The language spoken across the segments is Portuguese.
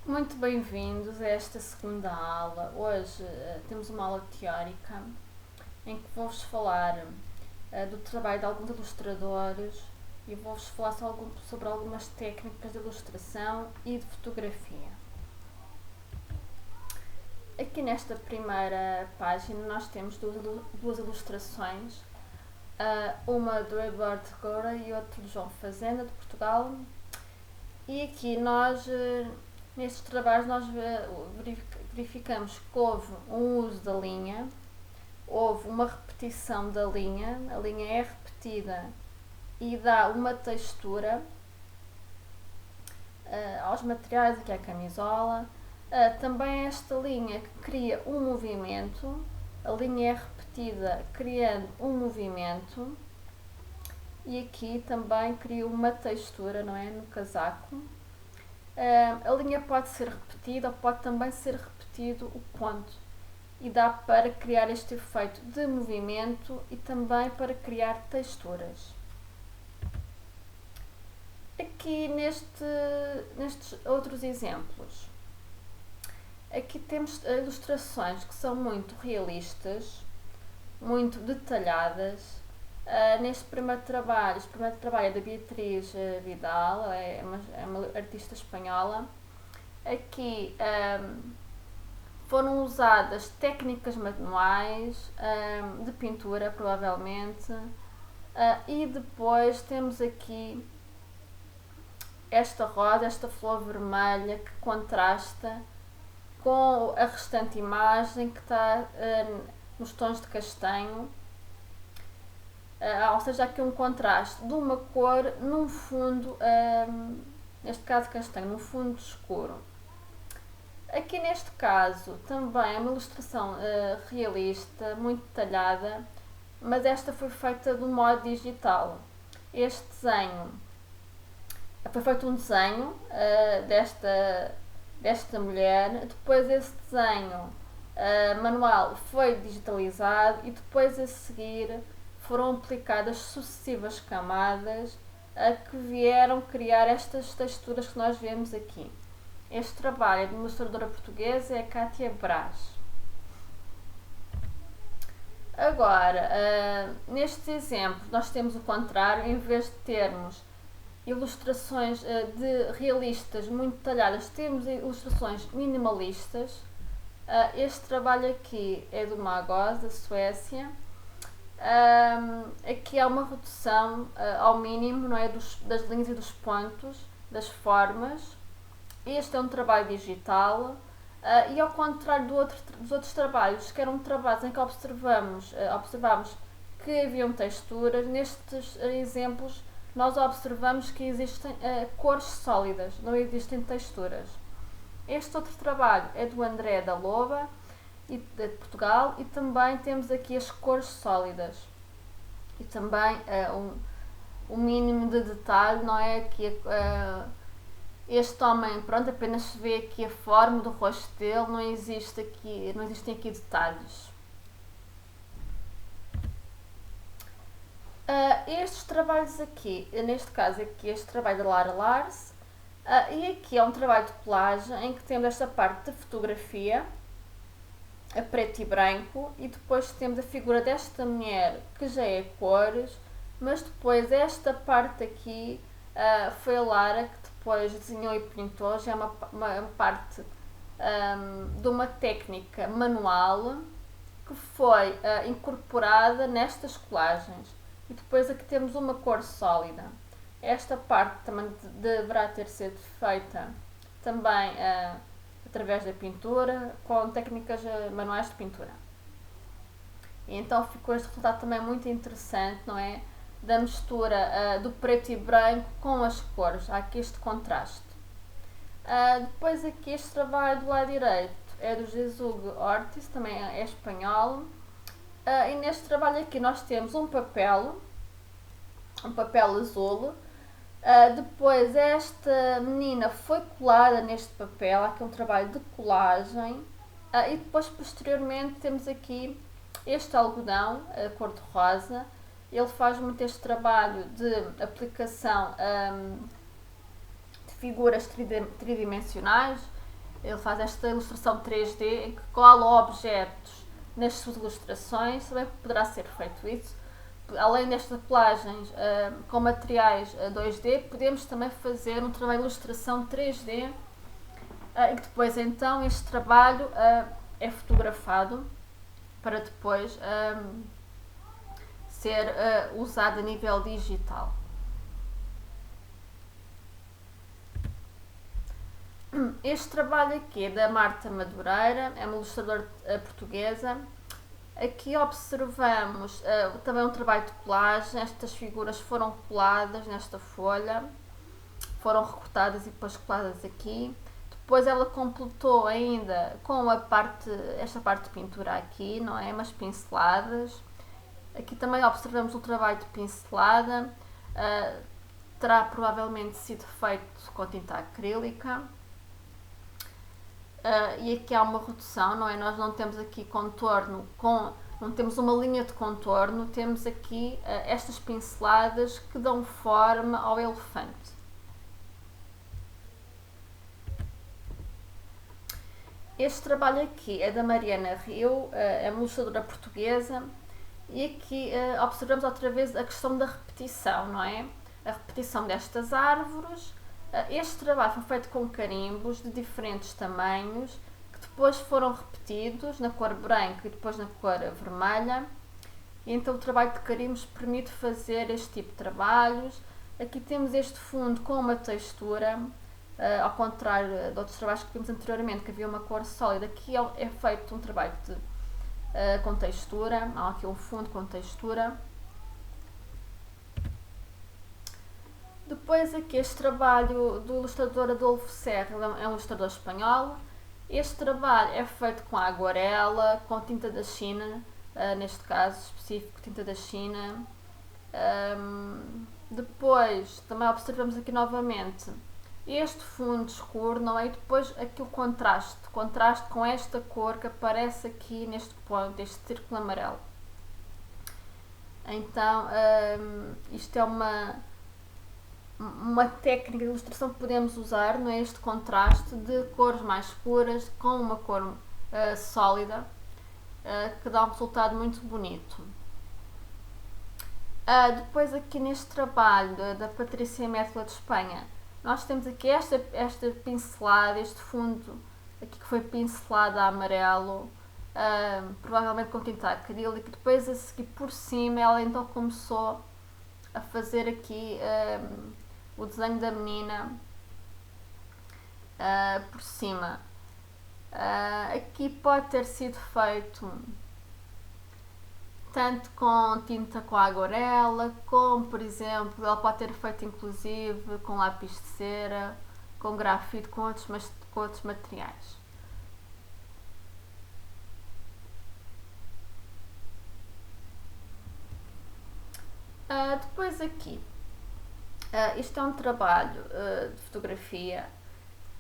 Muito bem-vindos a esta segunda aula. Hoje temos uma aula teórica em que vou-vos falar do trabalho de alguns ilustradores e vou-vos falar sobre algumas técnicas de ilustração e de fotografia. Aqui nesta primeira página nós temos duas ilustrações, uma do Eduardo Goura e outra do João Fazenda, de Portugal. E aqui nestes trabalhos nós verificamos que houve um uso da linha, houve uma repetição da linha, a linha é repetida e dá uma textura aos materiais, aqui é a camisola. Também esta linha que cria um movimento, a linha é repetida criando um movimento e aqui também cria uma textura, não é, no casaco. A linha pode ser repetida ou pode também ser repetido o ponto e dá para criar este efeito de movimento e também para criar texturas. Aqui nestes outros exemplos, aqui temos ilustrações que são muito realistas, muito detalhadas. Neste primeiro trabalho, é da Beatriz Vidal, é uma artista espanhola. Aqui foram usadas técnicas manuais de pintura, provavelmente, e depois temos aqui esta rosa, esta flor vermelha que contrasta com a restante imagem que está nos tons de castanho. Ou seja, aqui um contraste de uma cor num fundo, neste caso castanho, num fundo escuro. Aqui neste caso também é uma ilustração realista, muito detalhada, mas esta foi feita de um modo digital. Este desenho, foi feito um desenho desta mulher, depois esse desenho manual foi digitalizado e depois a seguir foram aplicadas sucessivas camadas que vieram criar estas texturas que nós vemos aqui. Este trabalho é de uma ilustradora portuguesa, é a Cátia Brás. Agora, nestes exemplos nós temos o contrário, em vez de termos ilustrações realistas muito detalhadas, temos ilustrações minimalistas. Este trabalho aqui é do Magos, da Suécia. Aqui há uma redução ao mínimo, não é, das linhas e dos pontos, das formas. Este é um trabalho digital e ao contrário dos outros trabalhos, que eram trabalhos em que observamos que haviam texturas, nestes exemplos nós observamos que existem cores sólidas, não existem texturas. Este outro trabalho é do André da Loba, de Portugal, e também temos aqui as cores sólidas e também um mínimo de detalhe, não é? Aqui, este homem, pronto, apenas se vê aqui a forma do rosto dele, não existem aqui detalhes. Estes trabalhos aqui, neste caso aqui, este trabalho da Lara Lars, e aqui é um trabalho de colagem em que temos esta parte de fotografia a preto e branco e depois temos a figura desta mulher que já é cores, mas depois esta parte aqui foi a Lara que depois desenhou e pintou, já é uma parte de uma técnica manual que foi incorporada nestas colagens. E depois aqui temos uma cor sólida. Esta parte também deverá ter sido feita também através da pintura, com técnicas manuais de pintura. E então ficou este resultado também muito interessante, não é? Da mistura do preto e branco com as cores, há aqui este contraste. Depois aqui este trabalho do lado direito é do Jesus Ortiz, também é espanhol. E neste trabalho aqui nós temos um papel azul. Depois esta menina foi colada neste papel, aqui um trabalho de colagem, e depois posteriormente temos aqui este algodão, a cor de rosa. Ele faz muito este trabalho de aplicação de figuras tridimensionais Ele faz esta ilustração 3D em que cola objetos nas suas ilustrações. Também poderá ser feito isso. Além destas colagens com materiais 2D, podemos também fazer um trabalho de ilustração 3D e depois então este trabalho é fotografado para depois ser usado a nível digital. Este trabalho aqui é da Marta Madureira, é uma ilustradora portuguesa. Aqui observamos também um trabalho de colagem. Estas figuras foram coladas nesta folha, foram recortadas e depois coladas aqui. Depois ela completou ainda com esta parte de pintura aqui, não é? Umas pinceladas. Aqui também observamos o trabalho de pincelada. Terá provavelmente sido feito com tinta acrílica. E aqui há uma redução, não é? Nós não temos aqui contorno, não temos uma linha de contorno, temos aqui estas pinceladas que dão forma ao elefante. Este trabalho aqui é da Mariana Rio, é uma ilustradora portuguesa, e aqui observamos outra vez a questão da repetição, não é? A repetição destas árvores. Este trabalho foi feito com carimbos de diferentes tamanhos, que depois foram repetidos na cor branca e depois na cor vermelha. E então o trabalho de carimbos permite fazer este tipo de trabalhos. Aqui temos este fundo com uma textura, ao contrário de outros trabalhos que vimos anteriormente, que havia uma cor sólida. Aqui é feito um trabalho com textura, há aqui um fundo com textura. Depois aqui este trabalho do ilustrador Adolfo Serra, é um ilustrador espanhol. Este trabalho é feito com aguarela, com tinta da China, neste caso específico tinta da China. Depois também observamos aqui novamente este fundo escuro, não é? E depois aqui o contraste com esta cor que aparece aqui neste ponto, este círculo amarelo. Então isto é uma técnica de ilustração que podemos usar, não é? Este contraste de cores mais escuras com uma cor sólida, que dá um resultado muito bonito. Depois aqui neste trabalho da Patrícia Métola de Espanha, nós temos aqui esta pincelada, este fundo aqui que foi pincelado a amarelo, provavelmente com tinta acrílica. Depois a seguir por cima ela então começou a fazer aqui o desenho da menina por cima. Aqui pode ter sido feito tanto com tinta com aguarela, como por exemplo, ela pode ter feito inclusive com lápis de cera, com grafite, com outros materiais. Depois aqui, isto é um trabalho de fotografia,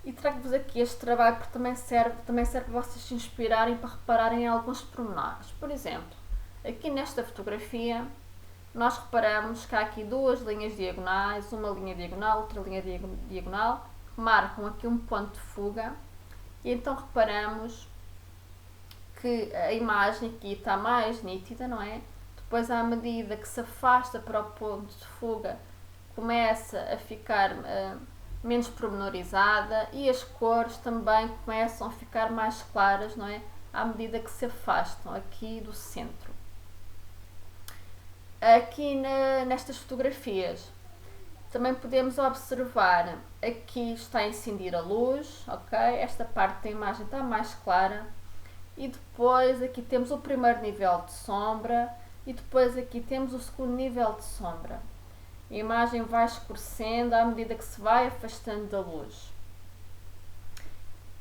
e trago-vos aqui este trabalho porque também serve para vocês se inspirarem, para repararem em alguns pormenores. Por exemplo, aqui nesta fotografia nós reparamos que há aqui duas linhas diagonais, uma linha diagonal, outra linha diagonal, que marcam aqui um ponto de fuga, e então reparamos que a imagem aqui está mais nítida, não é? Depois, à medida que se afasta para o ponto de fuga, começa a ficar menos pormenorizada, e as cores também começam a ficar mais claras, não é? À medida que se afastam aqui do centro. Aqui nestas fotografias também podemos observar, aqui está a incidir a luz, ok? Esta parte da imagem está mais clara, e depois aqui temos o primeiro nível de sombra, e depois aqui temos o segundo nível de sombra. A imagem vai escurecendo à medida que se vai afastando da luz.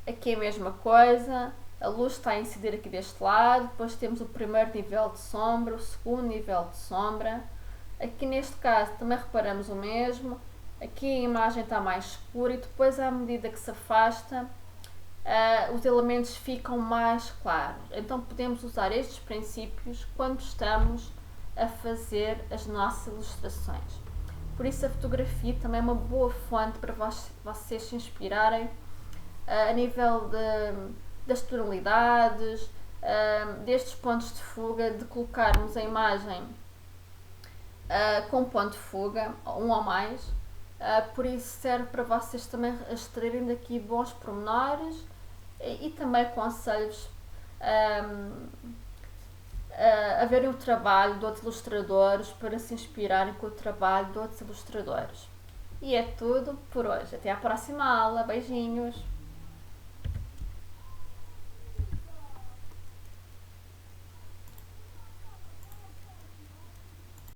Aqui é a mesma coisa, a luz está a incidir aqui deste lado, depois temos o primeiro nível de sombra, o segundo nível de sombra. Aqui neste caso também reparamos o mesmo, aqui a imagem está mais escura, e depois à medida que se afasta, os elementos ficam mais claros. Então podemos usar estes princípios quando estamos a fazer as nossas ilustrações. Por isso a fotografia também é uma boa fonte para vocês se inspirarem a nível das tonalidades, destes pontos de fuga, de colocarmos a imagem com ponto de fuga, um ou mais. Por isso serve para vocês também extraírem daqui bons pormenores e também aconselho-vos a verem o trabalho de outros ilustradores para se inspirarem com o trabalho de outros ilustradores. E é tudo por hoje. Até à próxima aula. Beijinhos!